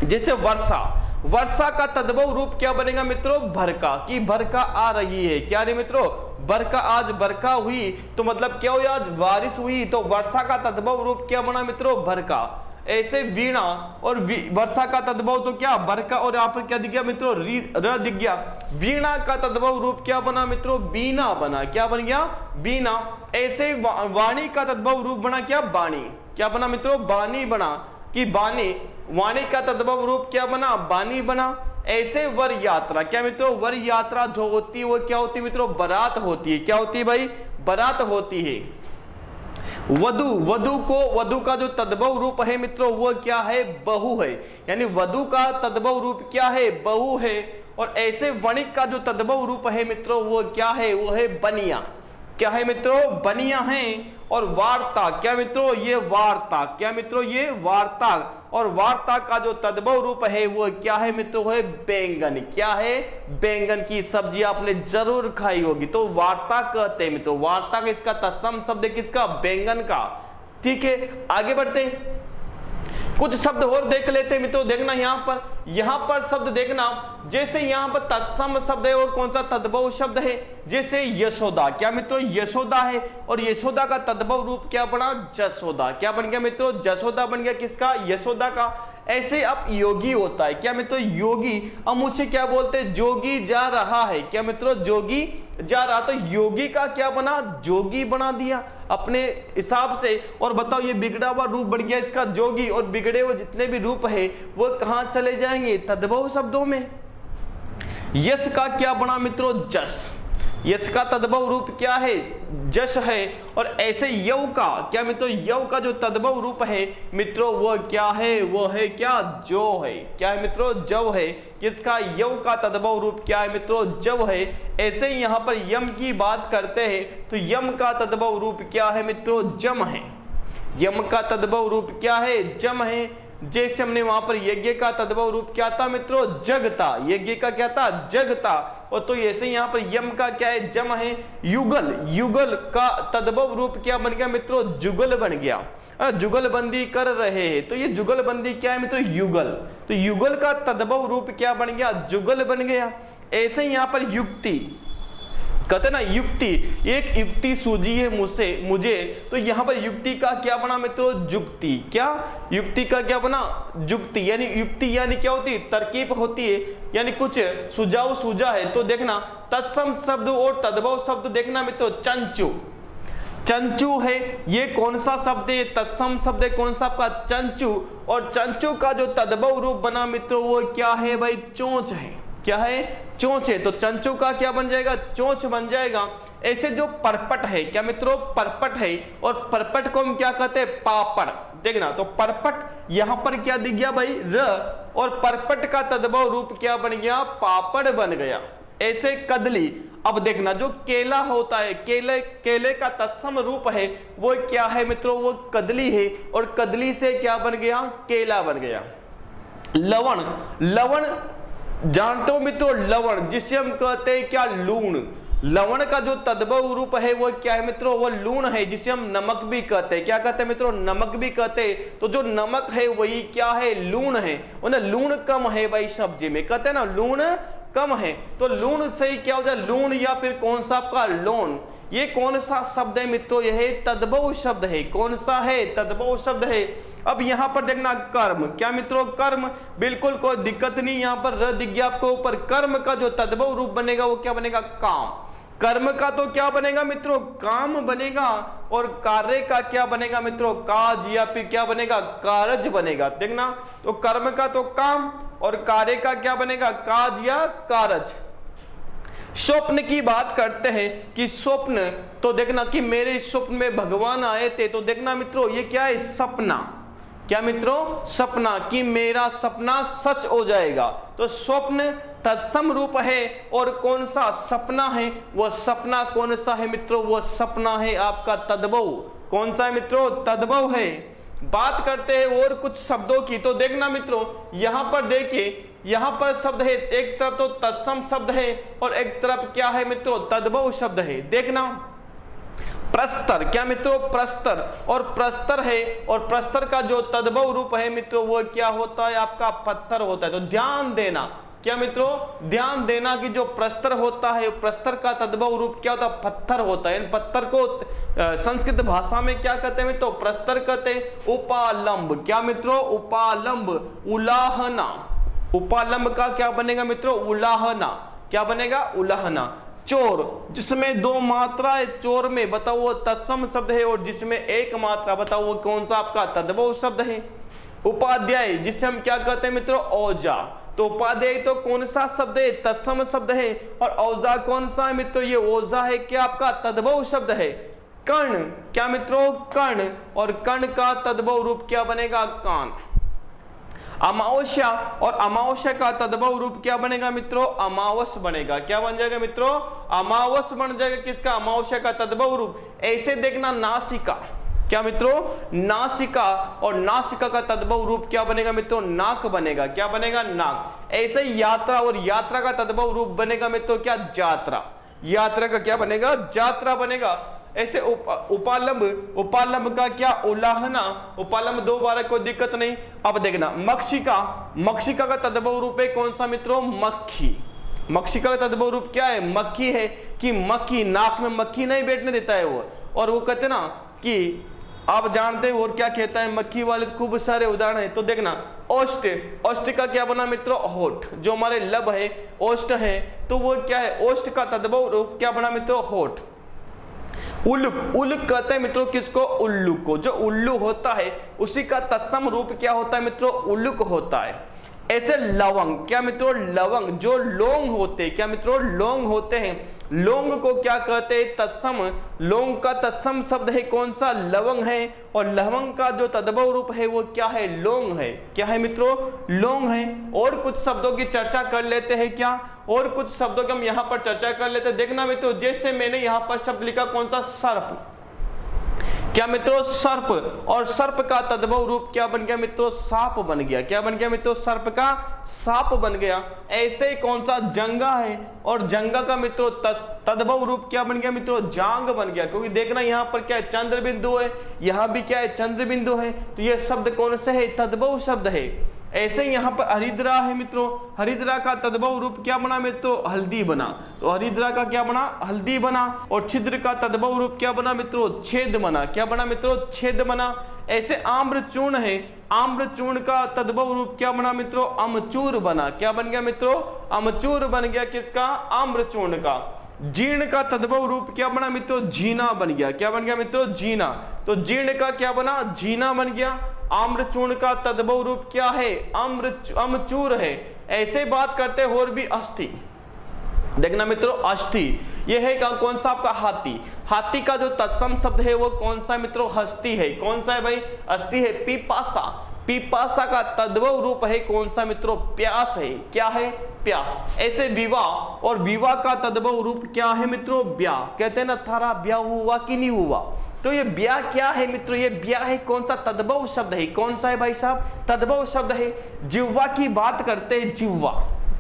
जैसे वर्षा, वर्षा का तद्भव रूप क्या बनेगा मित्रों, भरका, कि भरका आ रही है। क्या रे मित्रों, बरका, आज बरका हुई तो मतलब क्या हुई, आज बारिश हुई। तो वर्षा का तद्भव रूप क्या बना मित्रों, भरका। ऐसे वीणा, और वर्षा का तद्भव तो क्या, बरका, और यहाँ पर क्या दिख गया मित्रों, र दिख गया। वीणा का तद्भव रूप क्या बना मित्रों, बीना बना। क्या बन गया, बीना। ऐसे वाणी का तद्भव रूप बना क्या, बाणी। क्या बना मित्रों, बाणी बना, कि बाणी। वाणी का तद्भव रूप क्या बना, बानी बना। ऐसे वर यात्रा, क्या मित्रों, वर यात्रा जो होती है वो क्या होती है मित्रों, बारात होती है। क्या होती है भाई, बारात होती है। वधु, वधु का जो तद्भव रूप है मित्रों वो क्या है, बहु है। यानी वधु का तद्भव रूप क्या है, बहु है। और ऐसे वणिक का जो तद्भव रूप है मित्रों वो क्या है, वो है बनिया। क्या है मित्रों, बनिया है। और वार्ता, क्या मित्रों, ये वार्ता। क्या मित्रों, ये वार्ता। और वार्ता का जो तद्भव रूप है वो क्या है मित्रों, है बैंगन। क्या है, बैंगन की सब्जी आपने जरूर खाई होगी। तो वार्ता कहते हैं मित्रों, वार्ता का इसका तत्सम शब्द किसका, बैंगन का। ठीक है, आगे बढ़ते हैं, कुछ शब्द और देख लेते हैं मित्रों। देखना यहां पर शब्द देखना, जैसे यहां पर तत्सम शब्द है और कौन सा तद्भव शब्द है, जैसे यशोदा। क्या मित्रों, यशोदा है, और यशोदा का तद्भव रूप क्या बना, जसोदा। क्या बन गया मित्रों, जसोदा बन गया, किसका, यशोदा का। ऐसे अब योगी होता है। क्या मित्रों, योगी, हम उसे क्या बोलते हैं, जोगी जा रहा है। क्या मित्रों, जोगी जा रहा। तो योगी का क्या बना, जोगी बना दिया अपने हिसाब से। और बताओ ये बिगड़ा हुआ रूप बन गया इसका जोगी, और बिगड़े हुए जितने भी रूप है वो कहां चले जाएंगे, तद्भव शब्दों में। यश का क्या बना मित्रों, जस। यश का तद्भव रूप क्या है? जश है। और ऐसे यव का, क्या मित्रों, यव का जो तद्भव रूप है मित्रों वह क्या है? वह है क्या? जो है। क्या है मित्रों? जव है। किसका? यव का तद्भव रूप क्या है मित्रों? जव है। ऐसे ही यहां पर यम की बात करते हैं तो यम का तद्भव रूप क्या है मित्रों? जम है। यम का तद्भव रूप क्या है? जम है। जैसे हमने वहां पर यज्ञ का तद्भव रूप क्या था मित्रों? जग था। यज्ञ का क्या था? जग था। और तो ऐसे यहाँ पर यम का क्या है? जम है। युगल, युगल का तद्भव रूप क्या बन गया मित्रों? जुगल बन गया। जुगलबंदी कर रहे हैं तो ये जुगलबंदी क्या है मित्रों? युगल। तो युगल का तद्भव रूप क्या बन गया? जुगल बन गया। ऐसे ही यहाँ पर युक्ति, कहते ना युक्ति, एक युक्ति सूझी है मुझे, तो यहां पर युक्ति का क्या बना मित्रों? जुक्ति। क्या? युक्ति का क्या बना? जुक्ति। यानी युक्ति यानी क्या होती है? तरकीब होती है, यानी कुछ सुझाव सूझा है। तो देखना तत्सम शब्द और तद्भव शब्द देखना मित्रों, चंचू, चंचू है। ये कौन सा शब्द है? तत्सम शब्द है। कौन सा आपका? चंचू। और चंचू का जो तद्भव रूप बना मित्रों वो क्या है भाई? चोंच है। क्या है? चोंच है। तो चंचू का क्या बन जाएगा? चोंच बन जाएगा। ऐसे जो परपट है, क्या मित्रों? परपट है। और परपट को हम क्या कहते हैं? पापड़। देखना तो परपट यहां पर क्या दिख गया भाई? र। और परपट का तद्भव रूप क्या बन गया? पापड़ बन गया। ऐसे कदली। अब देखना जो केला होता है, केले का तत्सम रूप है वो क्या है मित्रों? वो कदली है। और कदली से क्या बन गया? केला बन गया। लवण, लवण जानते हो मित्रों? लवण जिसे हम कहते हैं क्या? लूण। लवण का जो तद्भव रूप है वो क्या है मित्रों? वो लूण है, जिसे हम नमक भी कहते हैं। क्या कहते हैं मित्रों? नमक भी कहते हैं। तो जो नमक है वही क्या है? लूण है। और लूण कम है भाई सब्जी में, कहते हैं ना लूण कम है। तो लूण से ही क्या हो जाए? लूण। या फिर कौन सा आपका? लोन। ये कौन सा शब्द है मित्रों? यह तद्भव शब्द है। कौन सा है? तद्भव शब्द है। अब यहां पर देखना कर्म, क्या मित्रों? कर्म, बिल्कुल कोई दिक्कत नहीं। यहां पर र दिख गया आपको ऊपर। कर्म का जो तद्भव रूप बनेगा वो क्या बनेगा? काम। कर्म का तो क्या बनेगा मित्रों? काम बनेगा। और कार्य का क्या बनेगा मित्रों? काज। या फिर क्या बनेगा? कारज बनेगा। देखना तो कर्म का तो काम और कार्य का क्या बनेगा? काज या कारज। स्वप्न की बात करते हैं कि स्वप्न, तो देखना कि मेरे स्वप्न में भगवान आए थे। तो देखना मित्रों ये क्या है? सपना। क्या मित्रों? सपना, कि मेरा सपना सच हो जाएगा। तो स्वप्न तत्सम रूप है। और कौन सा? सपना है। वह सपना कौन सा है मित्रों? वह सपना है आपका तद्भव। कौन सा है मित्रों? तद्भव है। बात करते हैं और कुछ शब्दों की। तो देखना मित्रों यहां पर देखिए, यहां पर शब्द है, एक तरफ तो तत्सम शब्द है और एक तरफ क्या है मित्रों? तद्भव शब्द है। देखना प्रस्तर, क्या मित्रों? प्रस्तर। और प्रस्तर है। और प्रस्तर का जो तद्भव रूप है मित्रों वो क्या होता है? आपका पत्थर होता है। तो ध्यान देना, क्या मित्रों? ध्यान देना कि जो प्रस्तर होता है, प्रस्तर का तद्भव रूप क्या होता है? पत्थर होता है। पत्थर को संस्कृत भाषा में क्या कहते हैं मित्रों? प्रस्तर कहते हैं। उपालंब, क्या मित्रों? उपालंब, उलाहना। उपालंब का क्या बनेगा मित्रों? उलाहना। क्या बनेगा? उलाहना। चोर, जिसमें दो मात्रा है चोर में, बताओ वो तत्सम शब्द है। और जिसमें एक मात्रा, बताओ वो कौन सा आपका? तद्भव शब्द है। उपाध्याय, जिसे हम क्या कहते हैं मित्रों? औजा। तो उपाध्याय तो कौन सा शब्द है? तत्सम शब्द है। और औजा कौन सा है मित्रों? ये औजा है, क्या आपका? तद्भव शब्द है। कर्ण, क्या मित्रों? कर्ण। और कर्ण का तद्भव रूप क्या बनेगा? कान। अमावस्या, और अमावस्या का तद्भव रूप क्या बनेगा मित्रों? अमावस बनेगा। क्या बन जाएगा मित्रों? अमावस बन जाएगा। किसका? अमावस्या का तद्भव रूप। ऐसे देखना नासिका, क्या मित्रों? नासिका। और नासिका का तद्भव रूप क्या बनेगा मित्रों? नाक बनेगा। क्या बनेगा? नाक। ऐसे यात्रा, और यात्रा का तद्भव रूप बनेगा मित्रों क्या? यात्रा। यात्रा का क्या बनेगा? यात्रा बनेगा। ऐसे उपालंब, उपालंब का क्या? उलाहना। उपालंब दो बार, कोई दिक्कत नहीं। अब देखना मक्षिका, मक्षिका का तद्भव रूप है कौन सा मित्रों? मक्खी। मक्षिका का तद्भव रूप क्या है? मक्खी है। कि मक्खी, नाक में मक्खी नहीं बैठने देता है वो। और वो कहते ना कि आप जानते हैं और क्या कहता है? मक्खी वाले खूब सारे उदाहरण है। तो देखना ओष्ठ, ओष्ठ का क्या बना मित्रों? होठ। जो हमारे लब है, ओष्ठ है, तो वो क्या है? ओष्ठ का तद्भव रूप क्या बना मित्रों? होठ। उल्लुक, उल्लुक कहते हैं मित्रों किसको? उल्लू को। जो उल्लू होता है उसी का तत्सम रूप क्या होता है मित्रों? उल्लुक होता है। ऐसे लवंग, क्या मित्रों? लवंग। जो लौंग होते हैं, क्या मित्रों? लौंग होते हैं। लौंग को क्या कहते हैं? तत्सम। लौंग का तत्सम शब्द है कौन सा? लवंग है। और लवंग का जो तद्भव रूप है वो क्या है? लौंग है। क्या है मित्रों? लौंग है। और कुछ शब्दों की चर्चा कर लेते हैं क्या? और कुछ शब्दों की हम यहाँ पर चर्चा कर लेते हैं। देखना मित्रों, जैसे मैंने यहाँ पर शब्द लिखा कौन सा? सर्प। क्या मित्रों? सर्प। और सर्प का तद्भव रूप क्या बन गया मित्रों? सांप बन गया। क्या बन गया मित्रों? सर्प का सांप बन गया। ऐसे ही कौन सा? जंगा है। और जंगा का मित्रों तद्भव रूप क्या बन गया मित्रों? जांग बन गया। क्योंकि देखना यहाँ पर क्या है? चंद्र बिंदु है, यहाँ भी क्या है? चंद्र बिंदु है। तो ये शब्द कौन से है? तद्भव शब्द है। ऐसे ही यहाँ पर हरिद्रा है मित्रों। हरिद्रा का तद्भव रूप क्या बना मित्रों? हल्दी बना। तो हरिद्रा का क्या बना? हल्दी बना। और छिद्र का तद्भव रूप क्या बना मित्रों? छेद बना। क्या बना मित्रों? छेद बना। ऐसे आम्रचूर्ण है। आम्रचूर्ण का तद्भव रूप क्या बना मित्रों? अमचूर बना। क्या बन गया मित्रों? अमचूर बन गया। किसका? आम्रचूर्ण का। जीर्ण का तद्भव रूप क्या बना मित्रों? जीना बन गया। क्या बन गया मित्रों? जीना। तो जीर्ण का क्या बना? जीना बन गया। आम्रचूर्ण का तद्भव रूप क्या है? अमचूर है। ऐसे बात करते हैं और भी अस्थि। देखना मित्रों, अस्थि ये है कौन सा? आपका हाथी। हाथी का जो तत्सम शब्द है वो कौन सा मित्रों? हस्ती है। कौन सा है भाई? अस्थि है। पिपासा। पिपासा का तद्भव रूप है कौन सा मित्रों? प्यास है। क्या है? प्यास। ऐसे विवाह। और विवाह का तद्भव रूप क्या है मित्रों? ब्याह। कहते हैं ना, थारा ब्याह हुआ कि नहीं हुआ? तो ये ब्याह क्या है मित्रों? ये ब्याह है कौन सा? तद्भव शब्द है। कौन सा है भाई साहब? तद्भव शब्द है। जिह्वा की बात करते हैं। जिह्वा।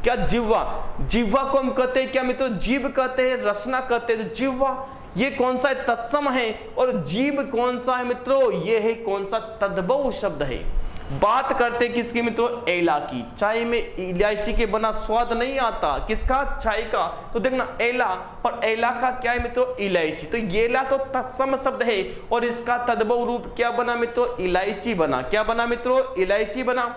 क्या? जिह्वा। जिह्वा को हम कहते हैं क्या मित्रों? जीभ कहते हैं, रसना कहते हैं। तो जिह्वा ये कौन सा है? तत्सम है। और जीभ कौन सा है मित्रों? ये है कौन सा? तद्भव शब्द है। बात करते किसकी मित्रों? एला की। चाय में इलायची के बना स्वाद नहीं आता। किसका? चाय का। तो देखना एला, और एला का क्या है मित्रों? इलायची। तो येला तो तत्सम शब्द है और इसका तद्भव रूप क्या बना मित्रों? इलायची बना। क्या बना मित्रों? इलायची बना।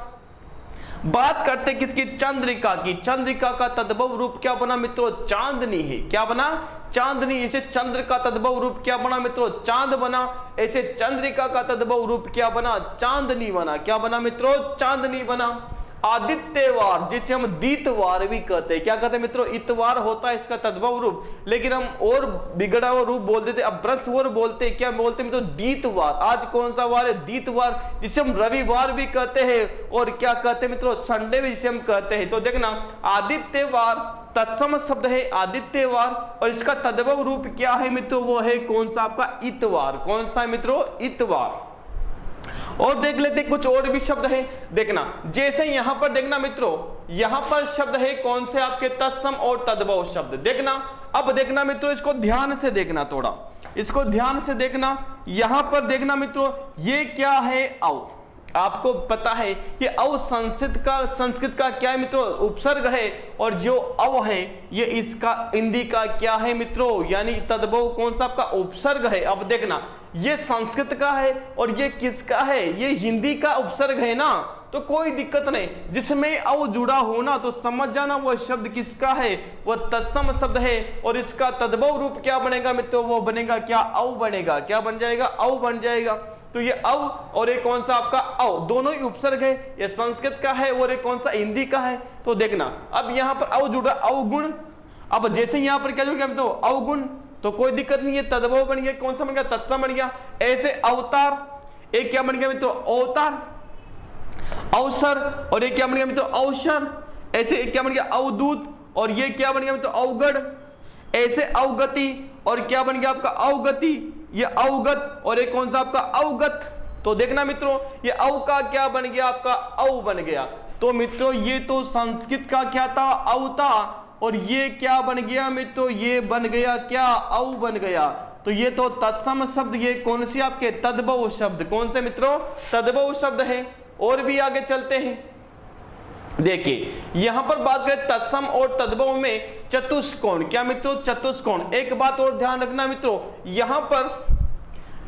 बात करते किसकी? चंद्रिका की। चंद्रिका का तद्भव रूप क्या बना मित्रों? चांदनी है। क्या बना? चांदनी। ऐसे चंद्र का तद्भव रूप क्या बना मित्रों? चांद बना। ऐसे चंद्रिका का तद्भव रूप क्या बना? चांदनी बना। क्या बना मित्रों? चांदनी बना। आदित्यवार, जिसे हम दीतवार भी कहते हैं। क्या कहते हैं मित्रों? इतवार होता है इसका तद्भव रूप, लेकिन हम और बिगड़ा हुआ रूप बोल देते। अब ब्रह्मवार बोलते हैं। क्या बोलते हैं मित्रों? दीतवार। आज कौन सा वार है? दीतवार, जिसे हम रविवार भी कहते हैं। और क्या कहते हैं मित्रों? संडे भी जिसे हम कहते हैं। तो देखना, आदित्यवार तत्सम शब्द है आदित्यवार, और इसका तद्भव रूप क्या है मित्रों? वो है कौन सा? आपका इतवार। कौन सा है मित्रों? इतवार। और देख लेते कुछ और भी शब्द है। देखना, जैसे यहां पर देखना मित्रों, यहां पर शब्द है कौन से? आपके तत्सम और तद्भव शब्द। देखना, अब देखना मित्रों, इसको ध्यान से देखना, थोड़ा इसको ध्यान से देखना। यहां पर देखना मित्रों, ये क्या है? औ। आपको पता है कि औ संस्कृत का क्या है मित्रों? उपसर्ग है। और जो अव है ये इसका हिंदी का क्या है मित्रों? यानी तद्भव कौन सा? आपका उपसर्ग है। अब देखना, ये संस्कृत का है और ये किसका है? ये हिंदी का उपसर्ग है ना। तो कोई दिक्कत नहीं, जिसमें औ जुड़ा हो ना तो समझ जाना वह शब्द किसका है? वह तत्सम शब्द है। और इसका तद्भव रूप क्या बनेगा मित्रों? वो बनेगा क्या? औ बनेगा। क्या बन जाएगा? औ बन जाएगा। तो ये अव और एक कौन सा? आपका औ, दोनों ही उपसर्ग है। ये संस्कृत का है और एक कौन सा? हिंदी का है। तो देखना, अब यहाँ पर औ जुड़ा, अवगुण। अब जैसे यहाँ पर क्या जुड़ गया तो अवगुण, तो कोई दिक्कत नहीं है, तद्भव बन गया। कौन सा बन गया? तत्सम बन गया। ऐसे अवतार, एक क्या बन गया मित्रों? अवतार। अवसर, और एक क्या बन गया मित्रों? अवसर। ऐसे एक क्या बन गया? अवधूत, और ये क्या बन गया मित्रों? अवगढ़। ऐसे अवगति, और क्या बन गया आपका? अवगति। ये अवगत, और एक कौन सा? आपका अवगत। तो देखना मित्रों, ये अव का क्या बन गया? आपका अव बन गया। तो मित्रों ये तो संस्कृत का क्या था? अव था। और ये क्या बन गया मित्रों? ये बन गया क्या? अव बन गया। तो ये तो तत्सम शब्द, ये कौन सी? आपके तद्भव शब्द। कौन से मित्रों? तद्भव शब्द है। और भी आगे चलते हैं। देखिए, यहां पर बात करें तत्सम और तद्भव में चतुष्कोण। क्या मित्रों? चतुष्कोण। एक बात और ध्यान रखना मित्रों, यहां पर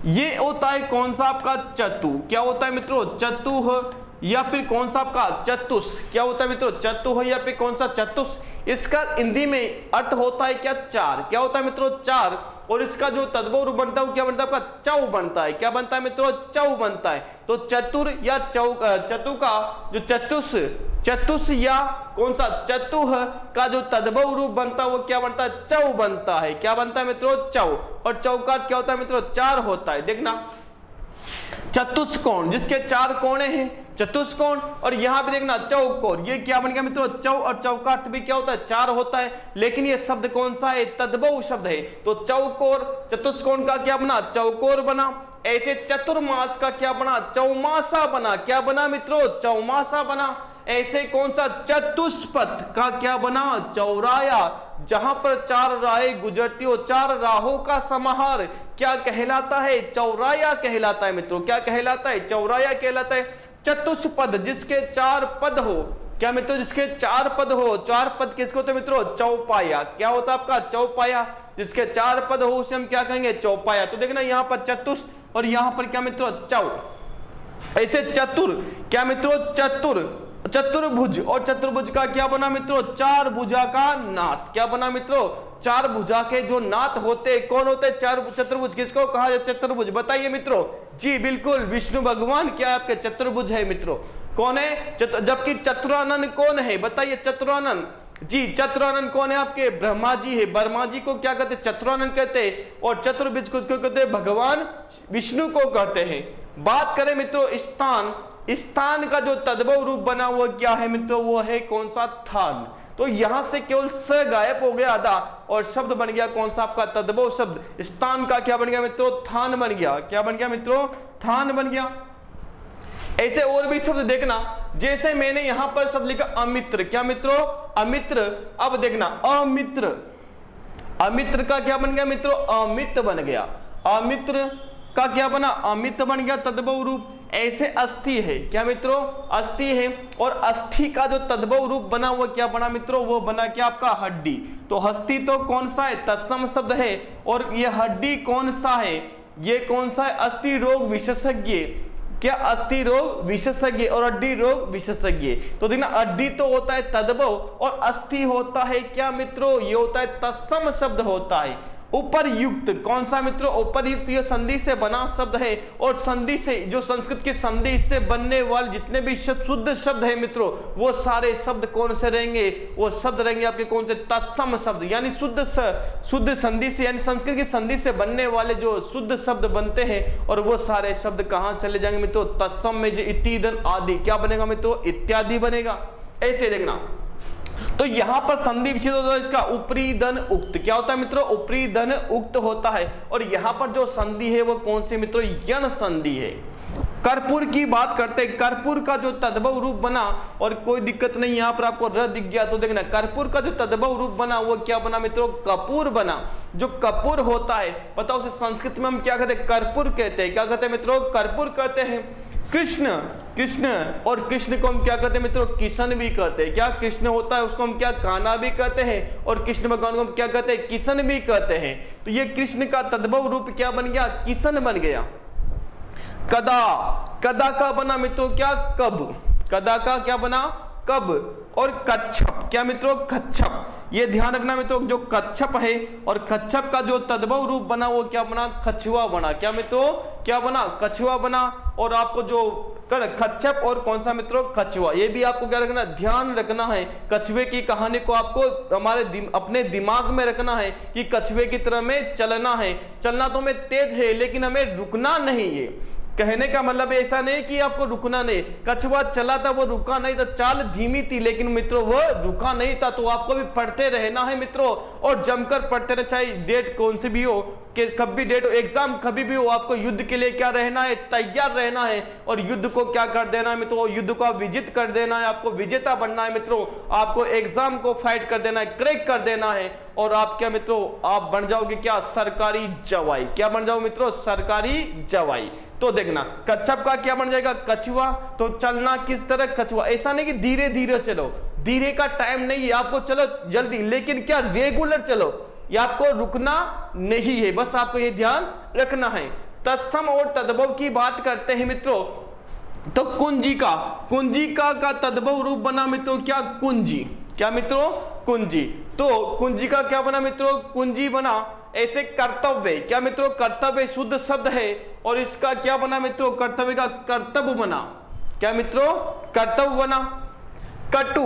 ये होता है कौन सा? आपका चतु। क्या होता है मित्रों? चतुह, या फिर कौन सा? आपका चतुष। क्या होता है मित्रों? चतुह, या फिर कौन सा? चतुष। इसका हिंदी में अर्थ होता है क्या? चार। क्या होता है मित्रों? चार। और इसका जो तद्भव रूप बनता है वो क्या बनता है आपका चौ बनता है। क्या बनता है मित्रों? चौ बनता है। तो चतुर या चतु का जो चतुष या कौन सा चतुह का जो तद्भव रूप बनता है वो क्या बनता है? चौ बनता है। क्या बनता है मित्रों? चौ। और चौकार क्या होता है मित्रों? 4 होता है। देखना चतुष्कोण जिसके 4 कोणे हैं चतुष्कोण, और यहां पे देखना चौकोर, ये क्या बन गया मित्रों? चौ। और चौ का अर्थ भी क्या होता है? 4 होता है। लेकिन ये शब्द कौन सा है? तद्भव शब्द है। तो चौकोर चतुष्कोण का क्या बना? चौकोर बना। ऐसे चतुर्मास का क्या बना? चौमासा बना। क्या बना मित्रों? चौमासा बना। ऐसे कौन सा? चतुष्पथ का क्या बना? चौराया। जहां पर 4 राहें गुजरती हो, 4 राहों का समाहार क्या कहलाता है? चौराया कहलाता है मित्रों। क्या कहलाता है? चौराया कहलाता है। चतुष्पद जिसके 4 पद हो, क्या मित्रों? जिसके 4 पद हो। 4 पद किसको होते मित्रों? चौपाया। क्या होता है आपका? चौपाया। जिसके 4 पद हो उसे हम क्या कहेंगे? चौपाया। तो देखना यहां पर चतुष और यहां पर क्या मित्रों? चौ। ऐसे चतुर, क्या मित्रों? चतुर्भुज, और चतुर्भुज का क्या बना मित्रों? 4 भुजा का नाथ। क्या बना मित्रों? 4 भुजा के जो नाथ होते कौन होते? 4 चतुर्भुज। किसको कहा जाए चतुर्भुज? बताइए मित्रों। जी बिल्कुल, विष्णु भगवान क्या आपके चतुर्भुज है मित्रों। कौन है? जबकि चतुरानन कौन है? बताइए चतुरानन। जी चतुरानन कौन है आपके? ब्रह्मा जी है। ब्रह्मा जी को क्या कहते? चतुरानन कहते हैं। और चतुर्भुज को कहते हैं भगवान विष्णु को कहते हैं। बात करें मित्रों स्थान का जो तद्भव रूप बना हुआ क्या है मित्रों? वो है कौन सा? थान। तो यहां से केवल स गायब हो गया आधा और शब्द बन गया कौन सा आपका? तद्भव शब्द। स्थान का क्या बन गया मित्रों? थान बन गया। क्या बन गया मित्रों? थान बन गया। ऐसे और भी शब्द देखना, जैसे मैंने यहां पर शब्द लिखा अमित्र। क्या मित्रों? अमित्र। अब देखना अमित्र, अमित्र का क्या बन गया मित्रों? अमित बन गया। अमित्र का क्या बना? अमित बन गया तद्भव रूप। ऐसे अस्थि है। क्या मित्रों? अस्थि है। और अस्थि का जो तद्भव रूप बना वो क्या बना मित्रों? वो बना क्या आपका? हड्डी। तो हस्ती तो कौन सा है? तत्सम शब्द है। और ये हड्डी कौन सा है? ये कौन सा है? अस्थि रोग विशेषज्ञ। क्या? अस्थि रोग विशेषज्ञ और हड्डी रोग विशेषज्ञ। तो देखना हड्डी तो होता है तद्भव और अस्थि होता है क्या मित्रों? ये होता है तत्सम शब्द होता है। उपरयुक्त कौन सा मित्रों? उपरयुक्त ये संधि से बना शब्द है। और संधि से जो संस्कृत की संधि इससे बनने वाले जितने भी शुद्ध शब्द है मित्रों वो सारे शब्द कौन से रहेंगे? वो शब्द रहेंगे आपके कौन से? तत्सम शब्द। यानी शुद्ध संधि से, यानी संस्कृत की संधि से बनने वाले जो शुद्ध शब्द बनते हैं और वो सारे शब्द कहां चले जाएंगे मित्रों? तत्सम में। जो इतिदन आदि क्या बनेगा मित्रों? इत्यादि बनेगा। ऐसे देखना तो यहां पर संधि विच्छेद होता है इसका ऊपरी धन उक्त। क्या होता है मित्रों? ऊपरी धन उक्त होता है। और यहां पर जो संधि है वो कौन सी मित्रों? यण संधि है। कर्पूर की बात करते हैं। कर्पूर का जो तद्भव रूप बना, और कोई दिक्कत नहीं यहां पर आपको र दिख गया तो देखना कर्पूर का जो तद्भव रूप बना वो क्या बना मित्रों? कपूर बना। जो कपूर होता है पता उसे संस्कृत में हम क्या कहते हैं? कर्पूर कहते हैं। क्या कहते हैं मित्रों? कर्पूर कहते हैं। कृष्ण, और कृष्ण को हम क्या कहते हैं मित्रों? किशन भी कहते हैं। क्या? कृष्ण होता है उसको हम क्या? कान्हा भी कहते हैं। और कृष्ण भगवान को हम क्या कहते हैं? किशन भी कहते हैं। तो ये कृष्ण का तद्भव रूप क्या बन गया? किशन बन गया। कदा का बना मित्रों क्या? कब। कदा का क्या बना? कब। और कच्छप, क्या मित्रों? कच्छप। ये ध्यान रखना मित्रों जो कच्छप है और कच्छप का जो तद्भव रूप बना वो क्या बना? कछुआ बना। क्या मित्रों? क्या बना? कछुआ बना। और आपको जो कच्छप और कौन सा मित्रों? कछुआ। ये भी आपको क्या रखना? ध्यान रखना है। कछुए की कहानी को आपको हमारे अपने दिमाग में रखना है कि कछुए की तरह में चलना है। चलना तो हमें तेज है लेकिन हमें रुकना नहीं है। कहने का मतलब ऐसा नहीं कि आपको रुकना नहीं। कछुआ चला था वो रुका नहीं था, चाल धीमी थी लेकिन मित्रों वो रुका नहीं था। तो आपको भी पढ़ते रहना है मित्रों और जमकर पढ़ते रहना। चाहे डेट कौन सी भी हो, कि कभी भी डेट हो, एग्जाम कभी भी हो, आपको युद्ध के लिए क्या रहना है? तैयार रहना है। और युद्ध को क्या कर देना है मित्रों? युद्ध को विजित कर देना है। आपको विजेता बनना है मित्रों। आपको एग्जाम को फाइट कर देना है, क्रैक कर देना है। और आप क्या मित्रों? आप बन जाओगे क्या? सरकारी जवाई। क्या बन जाओ मित्रों? सरकारी जवाई। तो देखना कच्छप का क्या बन जाएगा? कछुआ। तो चलना किस तरह? कछुआ। ऐसा नहीं कि धीरे धीरे चलो, धीरे का टाइम नहीं है आपको, चलो जल्दी, लेकिन क्या? रेगुलर चलो। ये आपको रुकना नहीं है, बस आपको ये ध्यान रखना है। तत्सम और तद्भव की बात करते हैं मित्रों तो कुंजिका का तद्भव रूप बना मित्रों क्या? कुंजी। क्या मित्रों? कुंजी। तो कुंजी का क्या बना मित्रों? कुंजी बना। ऐसे कर्तव्य, क्या मित्रों कर्तव्य शुद्ध शब्द है और इसका क्या बना मित्रों, कर्तव्य का कर्तव्य बना, क्या मित्रों कर्तव्य बना। कटु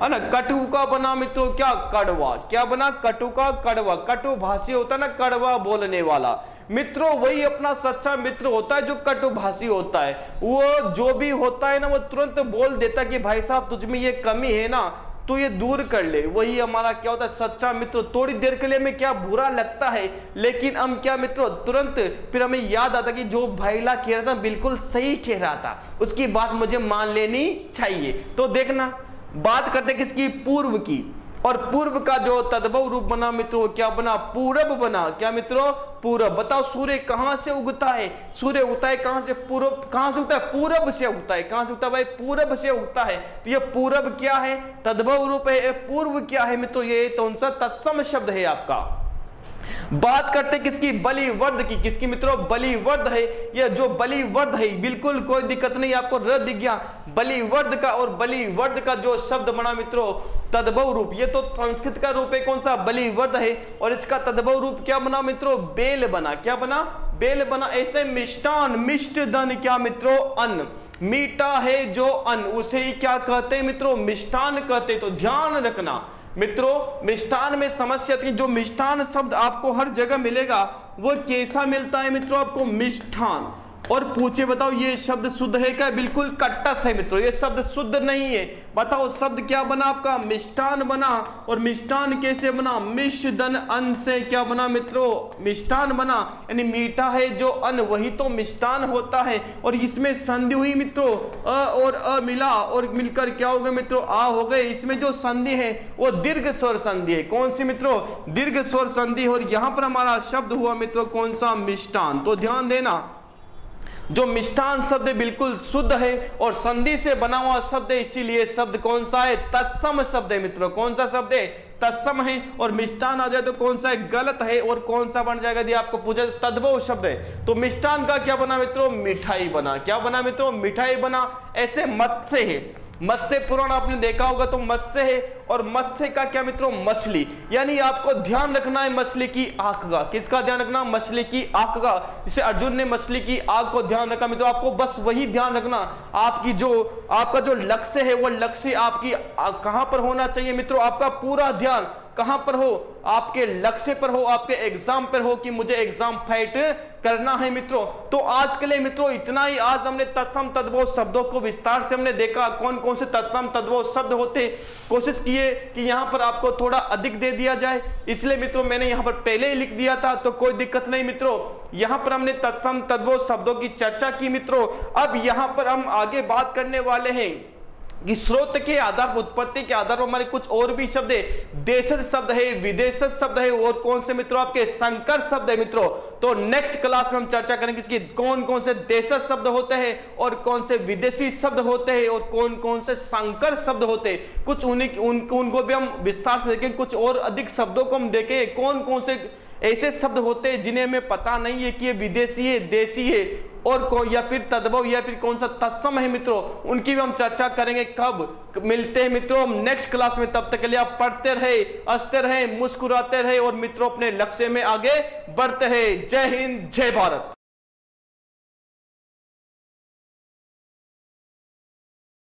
है ना, कटु का बना मित्रों क्या, कड़वा, क्या बना, कटु का कड़वा। कटु भाषी होता है ना, कड़वा बोलने वाला। मित्रों वही अपना सच्चा मित्र होता है जो कटुभाषी होता है। वो जो भी होता है ना वो तुरंत बोल देता है कि भाई साहब तुझ में ये कमी है ना तो ये दूर कर ले। वही हमारा क्या होता है सच्चा मित्र। थोड़ी देर के लिए हमें क्या बुरा लगता है लेकिन हम क्या मित्रों तुरंत फिर हमें याद आता कि जो भाईला कह रहा था बिल्कुल सही कह रहा था, उसकी बात मुझे मान लेनी चाहिए। तो देखना बात करते किसकी, पूर्व की। और पूर्व का जो तद्भव रूप बना मित्रों क्या बना, पूरब बना। क्या मित्रों, पूरब। बताओ सूर्य कहां से उगता है, सूर्य उगता है कहां से, पूर्व। कहां से उगता है, पूरब से उगता है। कहां से उगता है भाई, पूरब से उगता है। तो ये पूरब क्या है, तद्भव रूप है। पूर्व क्या है मित्रों, ये कौन सा तत्सम शब्द है आपका। बात करते किसकी, बलिवर्ध की। किसकी मित्रों, बलिवर्ध है। ये जो बलिवर्ध है बिल्कुल कोई दिक्कत नहीं, आपको र दिख गया बलिवर्ध का। और बलिवर्ध का जो शब्द बना मित्रों तद्भव रूप, ये तो संस्कृत का रूप है कौन सा, बलिवर्ध है। और इसका तद्भव रूप क्या बना मित्रों, बेल बना। क्या बना, बेल बना। ऐसे मिष्टान, मिष्ट धन, क्या मित्रों अन्न, मीठा है जो अन्न उसे ही क्या कहते हैं मित्रों, मिष्टान कहते हैं। तो ध्यान रखना मित्रों, मिष्ठान में समस्या थी। जो मिष्ठान शब्द आपको हर जगह मिलेगा वो कैसा मिलता है मित्रों आपको, मिष्ठान। और पूछे बताओ ये शब्द शुद्ध है क्या, बिल्कुल कट्टस है मित्रों, ये शब्द शुद्ध नहीं है। बताओ शब्द क्या बना आपका, मिष्ठान बना। और मिष्ठान कैसे बना, मिष्धन अन्न से क्या बना मित्रों, मिष्ठान बना। यानी मीठा है जो अन्न वही तो मिष्ठान होता है। और इसमें संधि हुई मित्रों, अ और अ मिला और मिलकर क्या हो गए मित्रों, आ हो गए। इसमें जो संधि है वो दीर्घ स्वर संधि है। कौन सी मित्रों, दीर्घ स्वर संधि। और यहां पर हमारा शब्द हुआ मित्रों कौन सा, मिष्ठान। तो ध्यान देना जो मिष्ठान शब्द बिल्कुल शुद्ध है और संधि से बना हुआ शब्द है, इसीलिए शब्द कौन सा है, तत्सम शब्द है मित्रों। कौन सा शब्द है, तत्सम है। और मिष्ठान आ जाए तो कौन सा है, गलत है। और कौन सा बन जाएगा यदि आपको पूछे तो तद्भव शब्द है। तो मिष्ठान का क्या बना मित्रों, मिठाई बना। क्या बना मित्रों, मिठाई बना। ऐसे मत्स्य है, मत्स्य पुराण आपने देखा होगा तो मत्स्य है। और मत्स्य का क्या मित्रों, मछली। यानी आपको ध्यान रखना है मछली की आंख का। किसका ध्यान रखना, मछली की आंख का। इसे अर्जुन ने मछली की आंख को ध्यान रखा मित्रों। आपको बस वही ध्यान रखना, आपकी जो आपका जो लक्ष्य है वो लक्ष्य आपकी कहां पर होना चाहिए मित्रों। आपका पूरा ध्यान कहां पर हो, आपके लक्ष्य पर हो, आपके एग्जाम पर हो कि मुझे एग्जाम फाइट करना है मित्रों। तो आज के लिए मित्रों इतना ही। आज हमने तत्सम तद्भव शब्दों को विस्तार से हमने देखा, कौन कौन से तत्सम तद्भव शब्द होते। कोशिश किए कि यहां पर आपको थोड़ा अधिक दे दिया जाए, इसलिए मित्रों मैंने यहां पर पहले ही लिख दिया था, तो कोई दिक्कत नहीं मित्रों। यहां पर हमने तत्सम तद्भव शब्दों की चर्चा की मित्रों। अब यहां पर हम आगे बात करने वाले हैं कि स्रोत के आधार पर, उत्पत्ति के आधार पर हमारे कुछ और भी शब्द है। देशज शब्द है, विदेशज शब्द है, और कौन से मित्रों आपके संकर शब्द है मित्रों। तो नेक्स्ट क्लास में हम चर्चा करेंगे इसकी कौन कौन से देशज शब्द होते हैं और कौन से विदेशी शब्द होते हैं और कौन कौन से संकर शब्द होते हैं। कुछ उनको भी हम विस्तार से देखेंगे, कुछ और अधिक शब्दों को हम देखें कौन कौन से ऐसे शब्द होते हैं जिन्हें हमें पता नहीं है कि ये विदेशी है, देशी है, और या फिर तद्भव या फिर कौन सा तत्सम है मित्रों। उनकी भी हम चर्चा करेंगे। कब मिलते हैं मित्रों, नेक्स्ट क्लास में। तब तक के लिए आप पढ़ते रहे, हंसते रहे, मुस्कुराते रहे और मित्रों अपने लक्ष्य में आगे बढ़ते रहे। जय हिंद, जय भारत।